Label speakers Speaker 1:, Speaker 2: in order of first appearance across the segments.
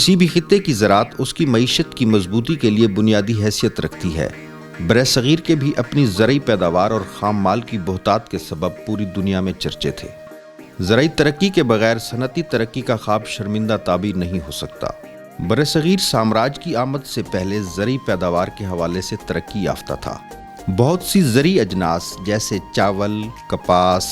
Speaker 1: کسی بھی خطے کی زراعت اس کی معیشت کی مضبوطی کے لیے بنیادی حیثیت رکھتی ہے۔ برصغیر کے بھی اپنی زرعی پیداوار اور خام مال کی بہتات کے سبب پوری دنیا میں چرچے تھے۔ زرعی ترقی کے بغیر صنعتی ترقی کا خواب شرمندہ تعبیر نہیں ہو سکتا۔ برصغیر سامراج کی آمد سے پہلے زرعی پیداوار کے حوالے سے ترقی یافتہ تھا۔ بہت سی زرعی اجناس جیسے چاول، کپاس،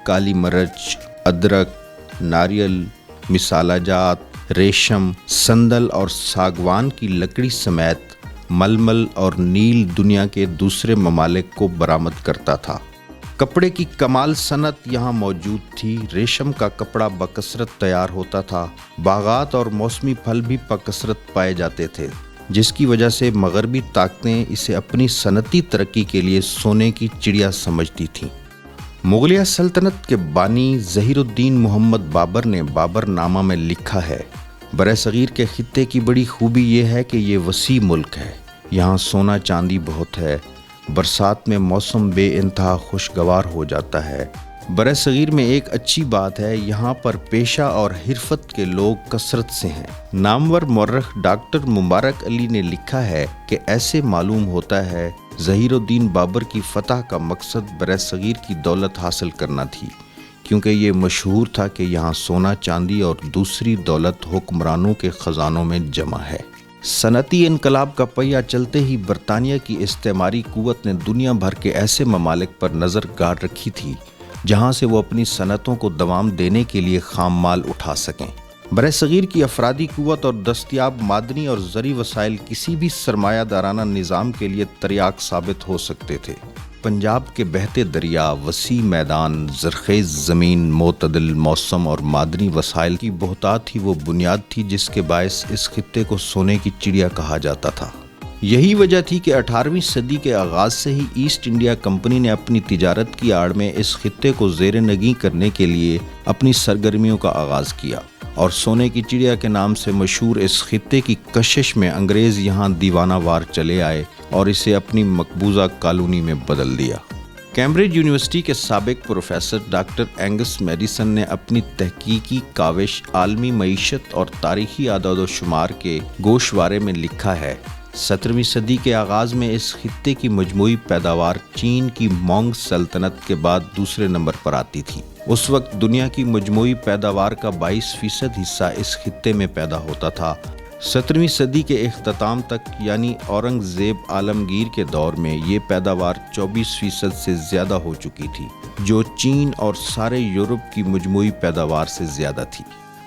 Speaker 1: کالی مرچ، ادرک، ناریل، مصالحہ جات، ریشم، سندل اور ساگوان کی لکڑی سمیت ململ اور نیل دنیا کے دوسرے ممالک کو برآمد کرتا تھا۔ کپڑے کی کمال صنعت یہاں موجود تھی۔ ریشم کا کپڑا بکثرت تیار ہوتا تھا۔ باغات اور موسمی پھل بھی بکثرت پائے جاتے تھے، جس کی وجہ سے مغربی طاقتیں اسے اپنی صنعتی ترقی کے لیے سونے کی چڑیا سمجھتی تھیں۔ مغلیہ سلطنت کے بانی ظہیر الدین محمد بابر نے بابر نامہ میں لکھا ہے، برصغیر کے خطے کی بڑی خوبی یہ ہے کہ یہ وسیع ملک ہے۔ یہاں سونا چاندی بہت ہے۔ برسات میں موسم بے انتہا خوشگوار ہو جاتا ہے۔ برصغیر میں ایک اچھی بات ہے، یہاں پر پیشہ اور حرفت کے لوگ کثرت سے ہیں۔ نامور مورخ ڈاکٹر مبارک علی نے لکھا ہے کہ ایسے معلوم ہوتا ہے ظہیر الدین بابر کی فتح کا مقصد برصغیر کی دولت حاصل کرنا تھی، کیونکہ یہ مشہور تھا کہ یہاں سونا چاندی اور دوسری دولت حکمرانوں کے خزانوں میں جمع ہے۔ صنعتی انقلاب کا پہیہ چلتے ہی برطانیہ کی استعماری قوت نے دنیا بھر کے ایسے ممالک پر نظر گاڑ رکھی تھی جہاں سے وہ اپنی صنعتوں کو دوام دینے کے لیے خام مال اٹھا سکیں۔ برصغیر کی افرادی قوت اور دستیاب معدنی اور زرعی وسائل کسی بھی سرمایہ دارانہ نظام کے لیے تریاق ثابت ہو سکتے تھے۔ پنجاب کے بہتے دریا، وسیع میدان، زرخیز زمین، معتدل موسم اور معدنی وسائل کی بہتات ہی وہ بنیاد تھی جس کے باعث اس خطے کو سونے کی چڑیا کہا جاتا تھا۔ یہی وجہ تھی کہ 18ویں صدی کے آغاز سے ہی ایسٹ انڈیا کمپنی نے اپنی تجارت کی آڑ میں اس خطے کو زیر نگیں کرنے کے لیے اپنی سرگرمیوں کا آغاز کیا، اور سونے کی چڑیا کے نام سے مشہور اس خطے کی کشش میں انگریز یہاں دیوانہ وار چلے آئے اور اسے اپنی مقبوضہ کالونی میں بدل دیا۔ کیمبرج یونیورسٹی کے سابق پروفیسر ڈاکٹر اینگس میڈیسن نے اپنی تحقیقی کاوش عالمی معیشت اور تاریخی اعداد و شمار کے گوشوارے میں لکھا ہے، 17ویں صدی کے آغاز میں اس خطے کی مجموعی پیداوار چین کی مونگ سلطنت کے بعد دوسرے نمبر پر آتی تھی۔ اس وقت دنیا کی مجموعی پیداوار کا 22% حصہ اس خطے میں پیدا ہوتا تھا۔ 17ویں صدی کے اختتام تک یعنی اورنگزیب عالمگیر کے دور میں یہ پیداوار 24% سے زیادہ ہو چکی تھی، جو چین اور سارے یورپ کی مجموعی پیداوار سے زیادہ تھی۔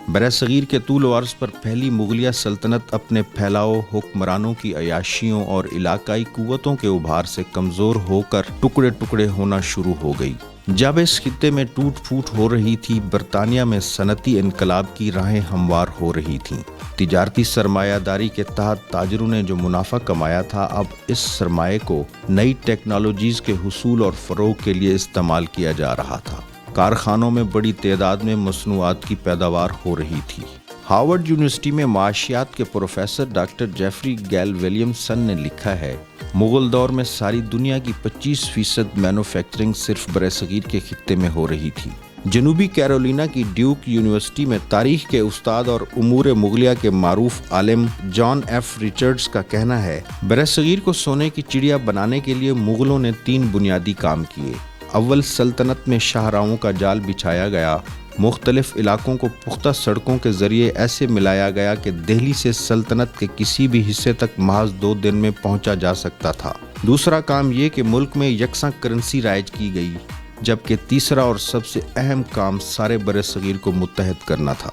Speaker 1: برصغیر کے طول و عرض پر پھیلی مغلیہ سلطنت اپنے پھیلاؤ، حکمرانوں کی عیاشیوں اور علاقائی قوتوں کے ابھار سے کمزور ہو کر ٹکڑے ٹکڑے ہونا شروع ہو گئی۔ جب اس خطے میں ٹوٹ پھوٹ ہو رہی تھی، برطانیہ میں صنعتی انقلاب کی راہیں ہموار ہو رہی تھیں۔ تجارتی سرمایہ داری کے تحت تاجروں نے جو منافع کمایا تھا، اب اس سرمایہ کو نئی ٹیکنالوجیز کے حصول اور فروغ کے لیے استعمال کیا جا رہا تھا۔ کارخانوں میں بڑی تعداد میں مصنوعات کی پیداوار ہو رہی تھی۔ ہارورڈ یونیورسٹی میں معاشیات کے پروفیسر ڈاکٹر جیفری گیل ولیمسن نے لکھا ہے، مغل دور میں ساری دنیا کی 25% مینوفیکچرنگ صرف برصغیر کے خطے میں ہو رہی تھی۔ جنوبی کیرولینا کی ڈیوک یونیورسٹی میں تاریخ کے استاد اور امور مغلیہ کے معروف عالم جان ایف ریچرڈز کا کہنا ہے، برصغیر کو سونے کی چڑیا بنانے کے لیے مغلوں نے 3 بنیادی کام کیے۔ اول، سلطنت میں شاہراہوں کا جال بچھایا گیا۔ مختلف علاقوں کو پختہ سڑکوں کے ذریعے ایسے ملایا گیا کہ دہلی سے سلطنت کے کسی بھی حصے تک محض 2 دن میں پہنچا جا سکتا تھا۔ دوسرا کام یہ کہ ملک میں یکساں کرنسی رائج کی گئی، جبکہ تیسرا اور سب سے اہم کام سارے برصغیر کو متحد کرنا تھا۔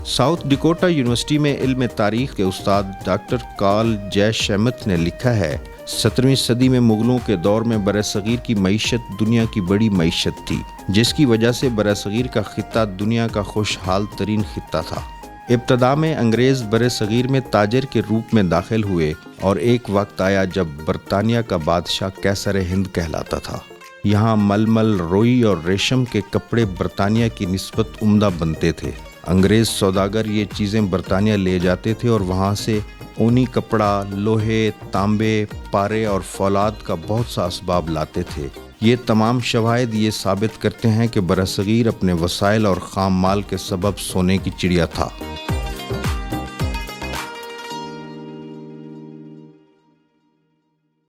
Speaker 1: ساؤتھ ڈیکوٹا یونیورسٹی میں علم تاریخ کے استاد ڈاکٹر کارل جے شیمت نے لکھا ہے، 17ویں صدی میں مغلوں کے دور میں برصغیر کی معیشت دنیا کی بڑی معیشت تھی، جس کی وجہ سے برصغیر کا خطہ دنیا کا خوشحال ترین خطہ تھا۔ ابتدا میں انگریز برصغیر میں تاجر کے روپ میں داخل ہوئے، اور ایک وقت آیا جب برطانیہ کا بادشاہ قیصر ہند کہلاتا تھا۔ یہاں ململ، روئی اور ریشم کے کپڑے برطانیہ کی نسبت عمدہ بنتے تھے۔ انگریز سوداگر یہ چیزیں برطانیہ لے جاتے تھے اور وہاں سے اونی کپڑا، لوہے، تانبے، پارے اور فولاد کا بہت سا اسباب لاتے تھے۔ یہ تمام شواہد یہ ثابت کرتے ہیں کہ برصغیر اپنے وسائل اور خام مال کے سبب سونے کی چڑیا تھا۔